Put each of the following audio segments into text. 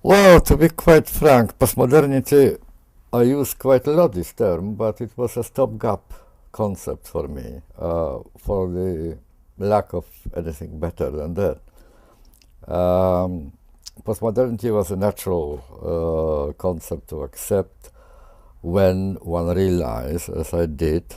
Well, to be quite frank, postmodernity, I use quite a lot this term, but it was a stopgap concept for me, for the lack of anything better than that. Um, Postmodernity was a natural concept to accept when one realized, as I did,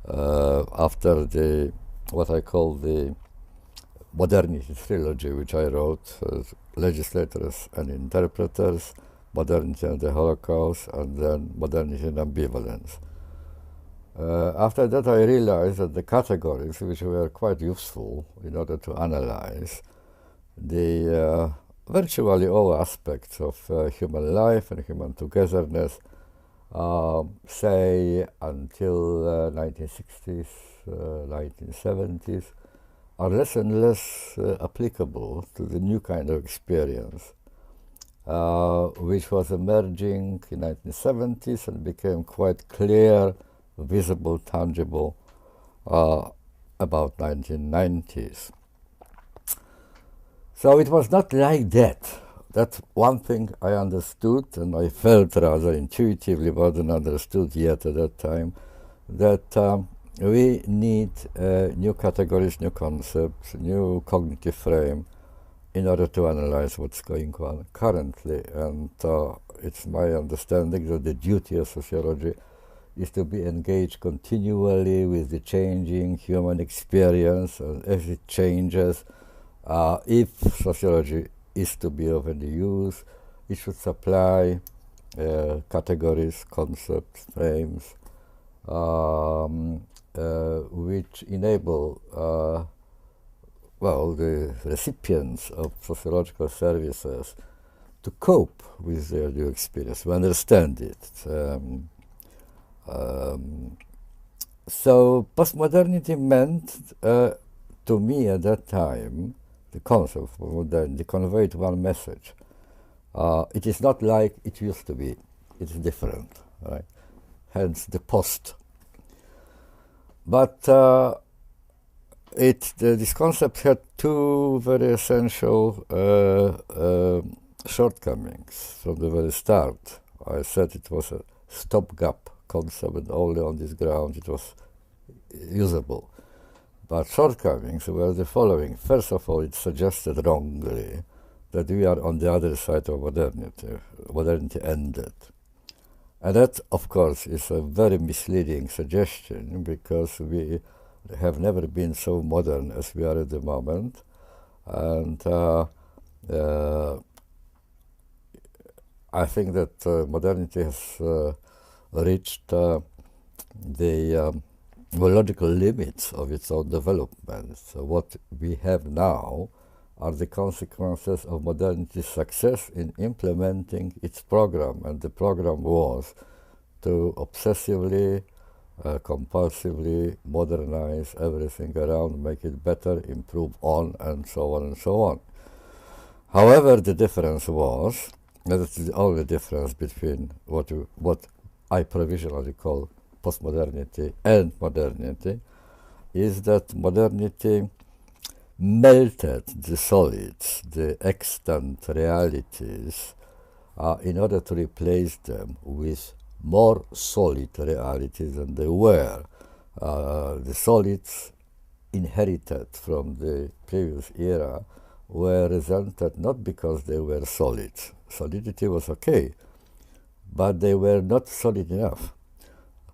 after the what I call the modernity trilogy, which I wrote, legislators and interpreters, modernity and the Holocaust, and then modernity and ambivalence. After that, I realized that the categories, which were quite useful in order to analyze the virtually all aspects of human life and human togetherness, say until 1960s, 1970s, are less and less applicable to the new kind of experience, which was emerging in 1970s and became quite clear, visible, tangible about 1990s. So it was not like that. That's one thing I understood, and I felt rather intuitively, but not understood yet at that time, that we need new categories, new concepts, new cognitive frame in order to analyze what's going on currently. And it's my understanding that the duty of sociology is to be engaged continually with the changing human experience, and as it changes, if sociology is to be of any use, it should supply categories, concepts, frames, which enable the recipients of sociological services to cope with their new experience, to understand it. So postmodernity meant, to me at that time, the concept of modernity conveyed one message. It is not like it used to be. It's different, right? Hence the post. But this concept had two very essential shortcomings from the very start. I said it was a stopgap concept, and only on this ground it was usable. But shortcomings were the following. First of all, it suggested wrongly that we are on the other side of modernity. Modernity ended. And that, of course, is a very misleading suggestion, because we have never been so modern as we are at the moment. And I think that modernity has reached the logical limits of its own development. So what we have now are the consequences of modernity's success in implementing its program. And the program was to obsessively, compulsively modernize everything around, make it better, improve on, and so on and so on. However, the difference was, and it's the only difference between what I provisionally call postmodernity and modernity, is that modernity melted the solids, the extant realities, in order to replace them with more solid realities than they were. The solids inherited from the previous era were resented not because they were solid. Solidity was okay, but they were not solid enough.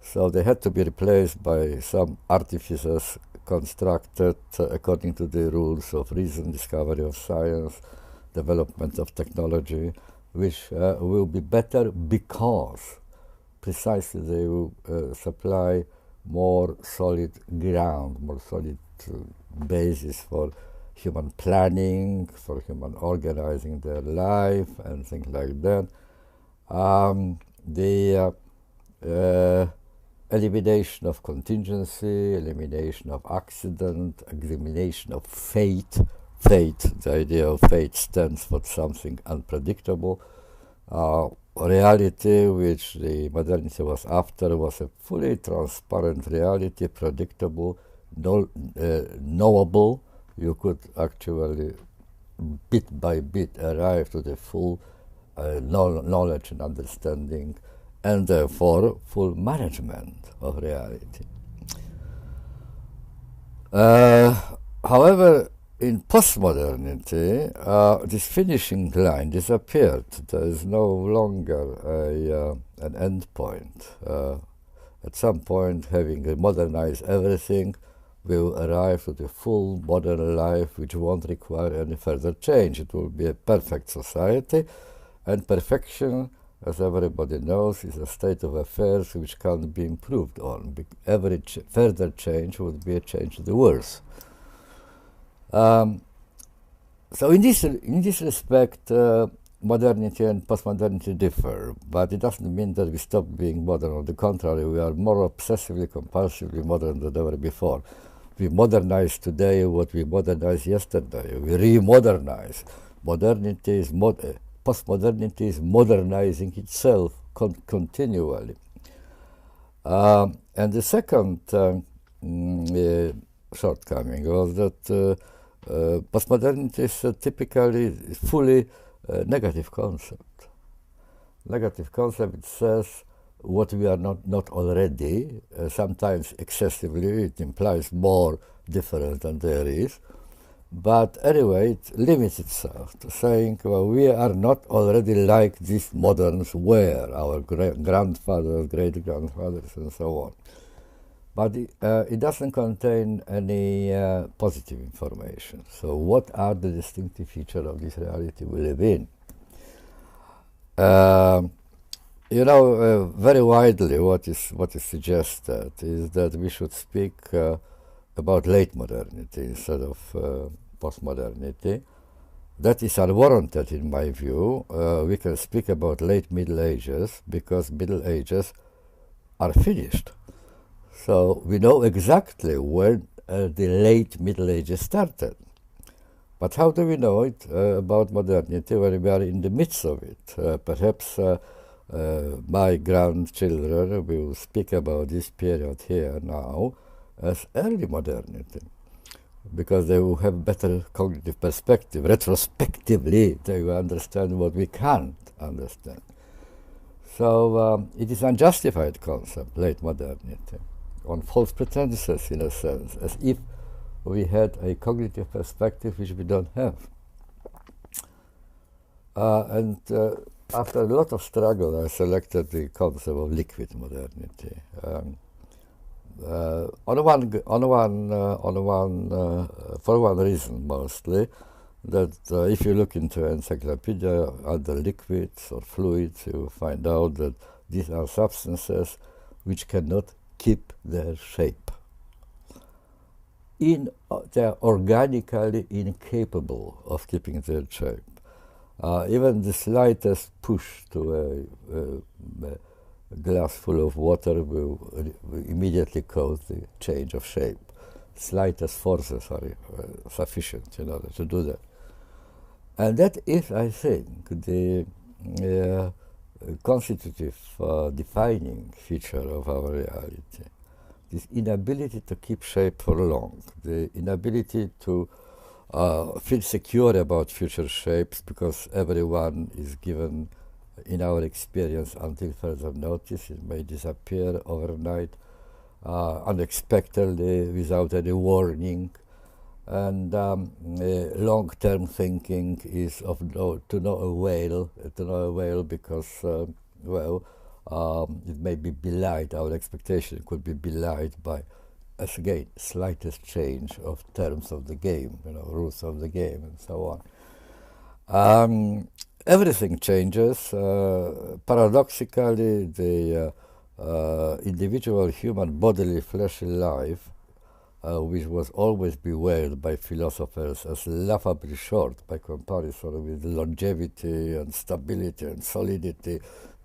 So they had to be replaced by some artifices constructed according to the rules of reason, discovery of science, development of technology, which will be better because precisely they will supply more solid ground, more solid basis for human planning, for human organizing their life, and things like that. The elimination of contingency, elimination of accident, elimination of fate. Fate, the idea of fate stands for something unpredictable. Reality, which the modernity was after, was a fully transparent reality, predictable, knowable. You could actually bit by bit arrive to the full knowledge and understanding, and therefore full management of reality. However, in postmodernity, this finishing line disappeared. There is no longer an end point. At some point, having modernized everything, we will arrive to the full modern life which won't require any further change. It will be a perfect society, and perfection, as everybody knows, is a state of affairs which can't be improved on. Every further change would be a change to the worse. So in this respect, modernity and postmodernity differ, but it doesn't mean that we stop being modern. On the contrary, we are more obsessively, compulsively modern than ever before. We modernize today what we modernized yesterday. We re-modernize. Postmodernity is modernizing itself continually. And the second shortcoming was that postmodernity is typically fully negative concept. Negative concept, it says what we are not already, sometimes excessively. It implies more difference than there is. But anyway, it limits itself to saying, well, we are not already like these moderns were, our grandfathers, great-grandfathers, and so on. But it doesn't contain any positive information. So what are the distinctive features of this reality we live in? Very widely what is suggested is that we should speak about late modernity instead of postmodernity. That is unwarranted in my view. We can speak about late Middle Ages because Middle Ages are finished. So we know exactly when the late Middle Ages started. But how do we know it about modernity when we are in the midst of it? Perhaps my grandchildren will speak about this period here now as early modernity, because they will have better cognitive perspective. Retrospectively, they will understand what we can't understand. So it is unjustified concept, late modernity, on false pretenses in a sense, as if we had a cognitive perspective which we don't have. After a lot of struggle, I selected the concept of liquid modernity. For one reason mostly, that if you look into encyclopedia under liquids or fluids, you will find out that these are substances which cannot keep their shape. They are organically incapable of keeping their shape. Even the slightest push to a glass full of water will immediately cause the change of shape. Slightest forces are sufficient in order to do that. And that is, I think, the constitutive defining feature of our reality. This inability to keep shape for long, the inability to feel secure about future shapes, because everyone is given, in our experience, until further notice. It may disappear overnight, unexpectedly, without any warning. And long-term thinking is of to no avail because, it may be belied, our expectation could be belied by, as again, slightest change of terms of the game, rules of the game, and so on. Everything changes. Paradoxically, the individual human bodily fleshy life, which was always bewailed by philosophers as laughably short by comparison with longevity and stability and solidity,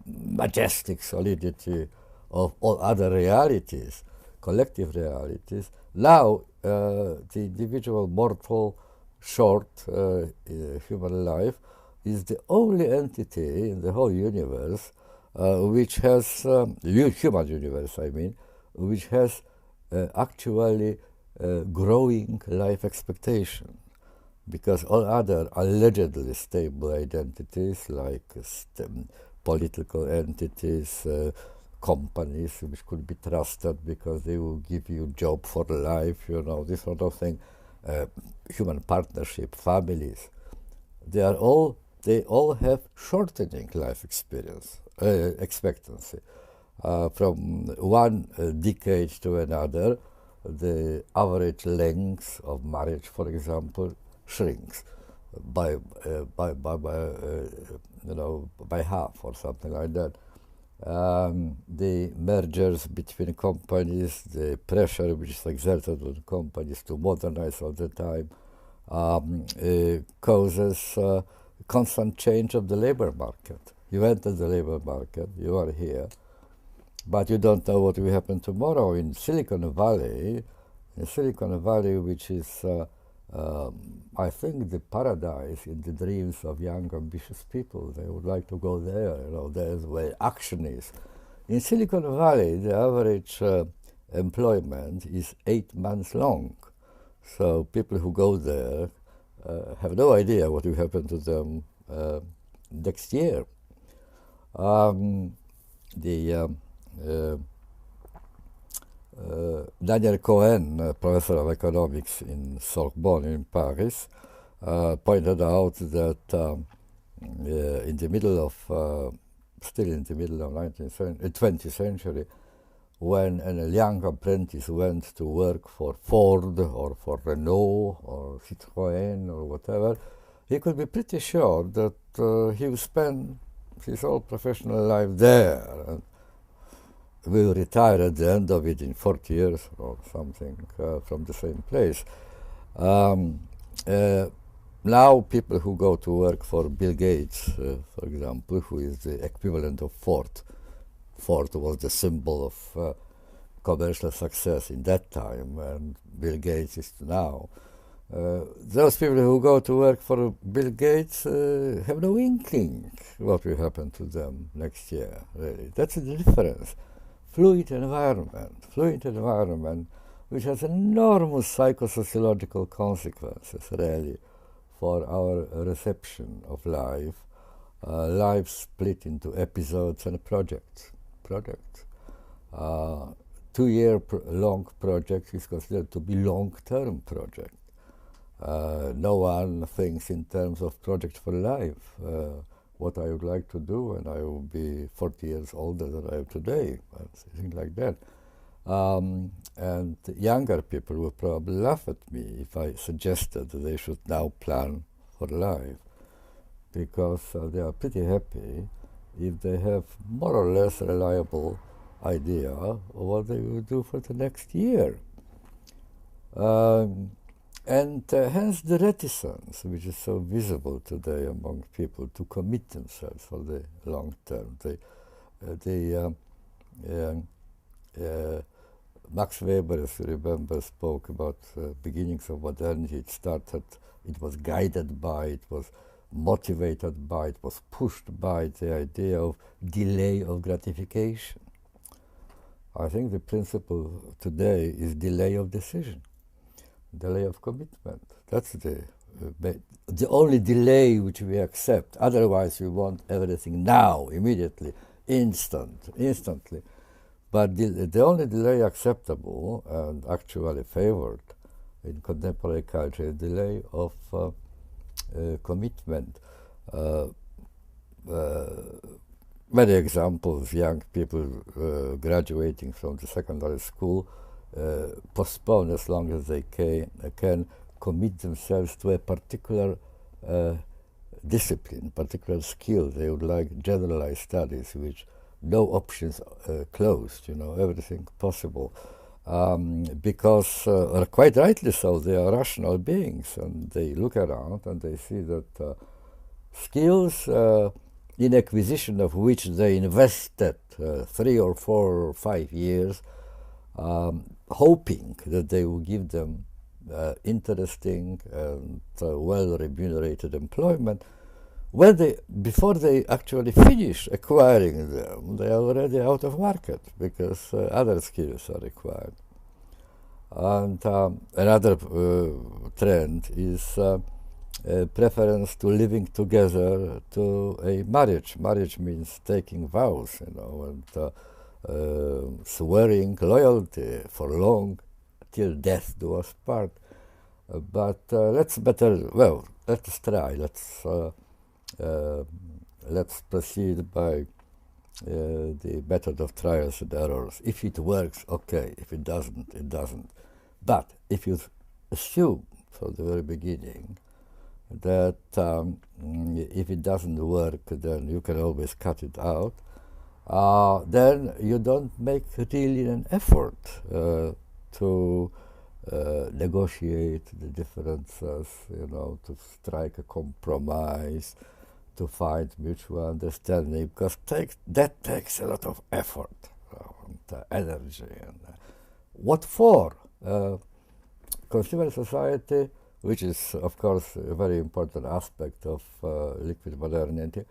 majestic solidity of all other realities, collective realities. Now, the individual mortal short human life is the only entity in the whole universe which has, human universe I mean, which has actually growing life expectation. because all other allegedly stable identities like political entities, companies which could be trusted because they will give you job for life, this sort of thing, human partnership, families, they all have shortening life expectancy. From one decade to another, the average length of marriage, for example, shrinks by half or something like that. The mergers between companies, the pressure which is exerted on companies to modernize all the time, causes constant change of the labor market. You enter the labor market, you are here, but you don't know what will happen tomorrow. In Silicon Valley, which is, I think, the paradise in the dreams of young, ambitious people. They would like to go there. There's where action is. In Silicon Valley, the average employment is 8 months long. So people who go there have no idea what will happen to them next year. Daniel Cohen, professor of economics in Sorbonne in Paris, pointed out that still in the middle of 20th century, when a young apprentice went to work for Ford or for Renault or Citroën or whatever, he could be pretty sure that he will spend his whole professional life there and will retire at the end of it in 40 years or something from the same place. Now people who go to work for Bill Gates, for example, who is the equivalent of Ford. Ford was the symbol of commercial success in that time, and Bill Gates is now. Those people who go to work for Bill Gates have no inkling what will happen to them next year, really. That's the difference. Fluid environment, which has enormous psychosociological consequences, really, for our reception of life. Life split into episodes and projects. 2-year long project is considered to be long-term project. No one thinks in terms of project for life. What I would like to do when I will be 40 years older than I am today, things like that. And younger people will probably laugh at me if I suggested that they should now plan for life, because they are pretty happy if they have more or less reliable idea of what they will do for the next year. And hence the reticence, which is so visible today among people to commit themselves for the long term. Max Weber, as you remember, spoke about beginnings of modernity. It was guided by, it was motivated by, it was pushed by the idea of delay of gratification. I think the principle today is delay of decision. Delay of commitment. That's the only delay which we accept. Otherwise, we want everything now, immediately, instantly. But the only delay acceptable and actually favored in contemporary culture is delay of commitment. Many examples: young people graduating from the secondary school postpone as long as they can commit themselves to a particular discipline, particular skill. They would like generalized studies, which no options closed, everything possible. Because, quite rightly so, they are rational beings, and they look around and they see that skills in acquisition of which they invested 3 or 4 or 5 years, hoping that they will give them interesting and well remunerated employment, before they actually finish acquiring them, they are already out of market because other skills are required. And another trend is preference to living together to a marriage. Marriage means taking vows, and swearing loyalty for long, till death do us part. But let's try. Let's proceed by the method of trials and errors. If it works, okay. If it doesn't, it doesn't. But if you assume from the very beginning that if it doesn't work, then you can always cut it out, then you don't make really an effort to negotiate the differences, to strike a compromise, to find mutual understanding, because that takes a lot of effort and energy. And what for? Consumer society, which is, of course, a very important aspect of liquid modernity,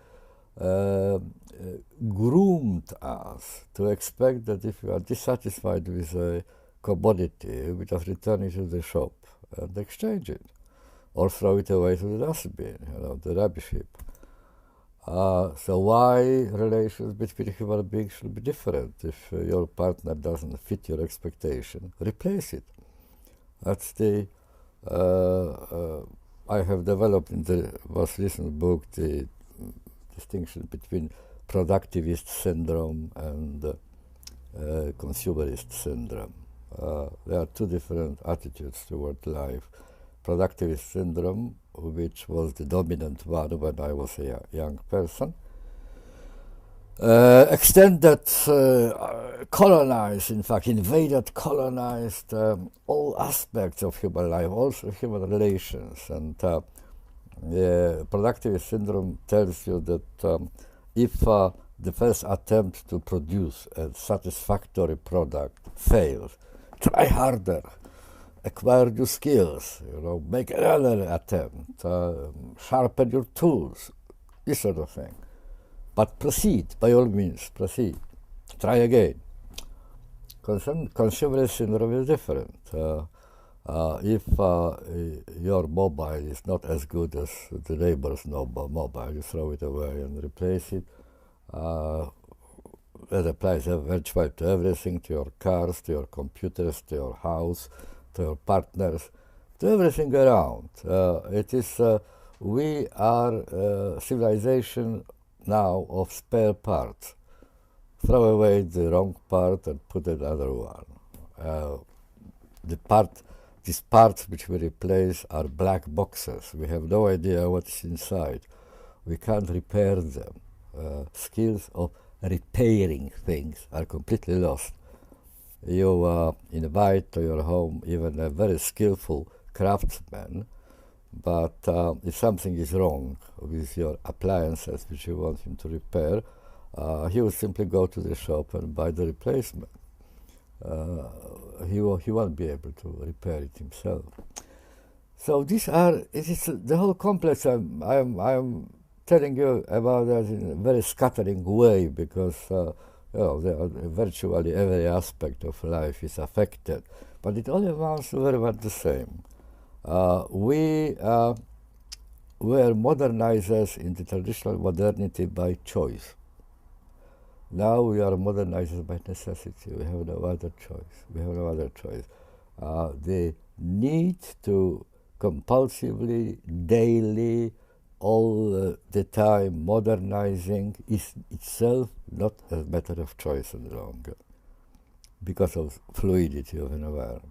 groomed us to expect that if you are dissatisfied with a commodity, we just return it to the shop and exchange it, or throw it away to the dustbin, the rubbish heap. So why relations between human beings should be different? If your partner doesn't fit your expectation, replace it. That's the I have developed in the most recent book the distinction between productivist syndrome and consumerist syndrome. There are two different attitudes toward life. Productivist syndrome, which was the dominant one when I was a young person, colonized all aspects of human life, also human relations. And the productivist syndrome tells you that if the first attempt to produce a satisfactory product fails, try harder, acquire new skills, make another attempt, sharpen your tools, this sort of thing. But proceed, by all means, proceed. Try again. Consumer syndrome is different. If your mobile is not as good as the neighbor's mobile, you throw it away and replace it. That applies eventually to everything, to your cars, to your computers, to your house, to your partners, to everything around. We are civilization now of spare parts. Throw away the wrong part and put another one. These parts which we replace are black boxes. We have no idea what's inside. We can't repair them. Skills of repairing things are completely lost. You invite to your home even a very skillful craftsman, but if something is wrong with your appliances which you want him to repair, he will simply go to the shop and buy the replacement. He won't be able to repair it himself. So it is the whole complex. I am telling you about that in a very scattering way, because virtually every aspect of life is affected, but it all amounts to very much the same. We were modernizers in the traditional modernity by choice. Now we are modernizers by necessity. We have no other choice. The need to compulsively, daily, all the time modernizing is itself not a matter of choice any longer, because of fluidity of an environment.